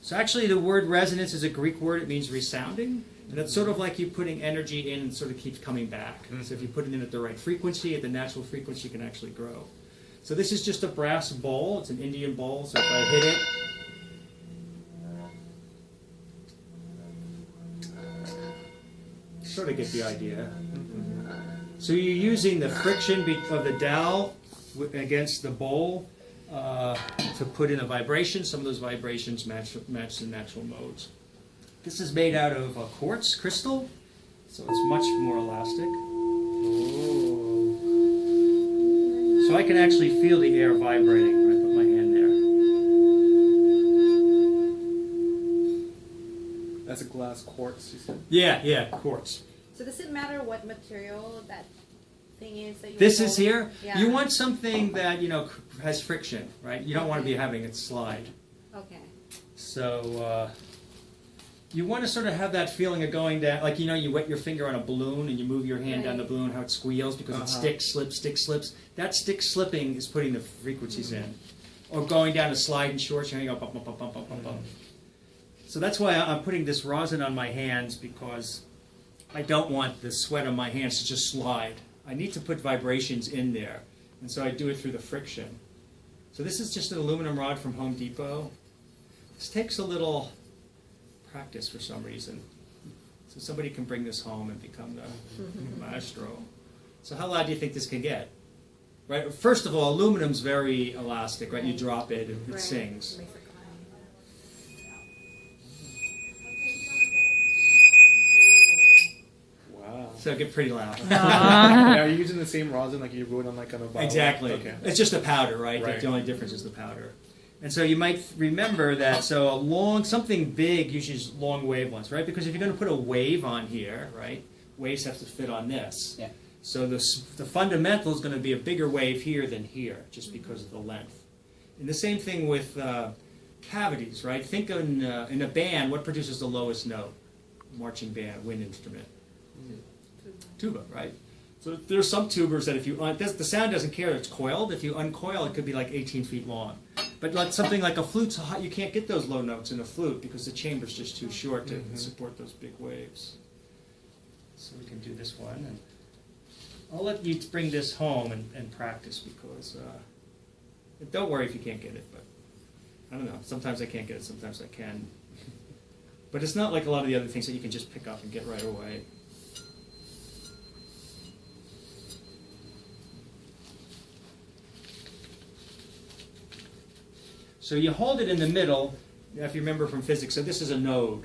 So actually the word resonance is a Greek word. It means resounding. And that's sort of like you putting energy in and sort of keeps coming back. So if you put it in at the right frequency, at the natural frequency, it can actually grow. So this is just a brass bowl. It's an Indian bowl. So if I hit it, sort of get the idea. So you're using the friction of the dowel against the bowl to put in a vibration. Some of those vibrations match the natural modes. This is made out of quartz crystal, so it's much more elastic. Ooh. So I can actually feel the air vibrating when I put my hand there. That's a glass quartz, you said? Yeah, quartz. So does it matter what material that thing is that you This is here. Yeah. You want something that has friction, right? You don't want to be having it slide. Okay. So you want to sort of have that feeling of going down, like you wet your finger on a balloon and you move your hand down the balloon, how it squeals because it sticks, slips. That stick slipping is putting the frequencies in. Or going down a slide in shorts, you go bump, bump, bump, bump, bump, bump, bump. So that's why I'm putting this rosin on my hands, because I don't want the sweat on my hands to just slide. I need to put vibrations in there. And so I do it through the friction. So this is just an aluminum rod from Home Depot. This takes a little practice for some reason. So somebody can bring this home and become the maestro. So how loud do you think this can get? Right. First of all, aluminum's very elastic, right? You drop it and it sings. Wow. So it get pretty loud. Are you using the same rosin like you would on like on a bottle? Exactly. Okay. It's just a powder, right? Right. The only difference is the powder. And so you might remember that, something big usually is long wavelengths, right? Because if you're going to put a wave on here, right, waves have to fit on this. Yeah. So the fundamental is going to be a bigger wave here than here, just because of the length. And the same thing with cavities, right? Think in a band, what produces the lowest note? Marching band, wind instrument. Tuba, right? So there's some tubers that if you, the sound doesn't care, it's coiled. If you uncoil, it could be like 18 feet long. But like something like a flute, so hot, you can't get those low notes in a flute because the chamber's just too short to support those big waves. So we can do this one. And I'll let you bring this home and practice, because don't worry if you can't get it, but I don't know. Sometimes I can't get it, sometimes I can. But it's not like a lot of the other things that you can just pick up and get right away. So you hold it in the middle, if you remember from physics, so this is a node.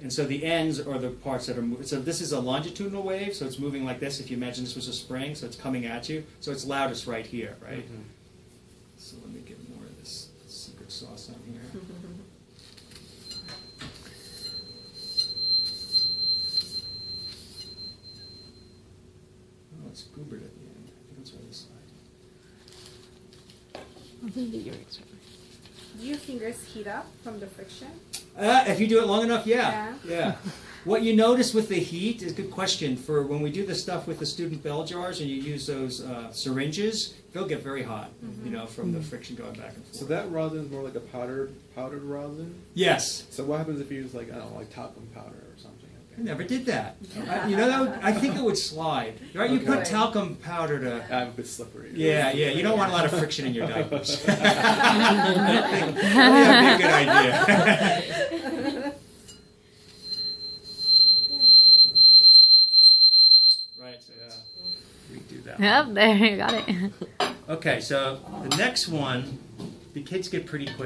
And so the ends are the parts that are moving. So this is a longitudinal wave, so it's moving like this. If you imagine this was a spring, so it's coming at you. So it's loudest right here, right? So let me get more of this secret sauce on here. Oh, it's goobered at the end. I think it's on this side. I think that you're extra. Do your fingers heat up from the friction? If you do it long enough, yeah. Yeah. What you notice with the heat is a good question. For when we do the stuff with the student bell jars and you use those syringes, they'll get very hot, from the friction going back and forth. So that rosin is more like a powdered rosin? Yes. So what happens if you use like, I don't know, like talcum powder or something? I never did that. I think it would slide. Right? You put talcum powder to... I'm a bit slippery. Yeah. You don't want a lot of friction in your diapers. That would be a good idea. Right, so redo that. Yep, there you got it. Okay, so the next one, the kids get pretty quick.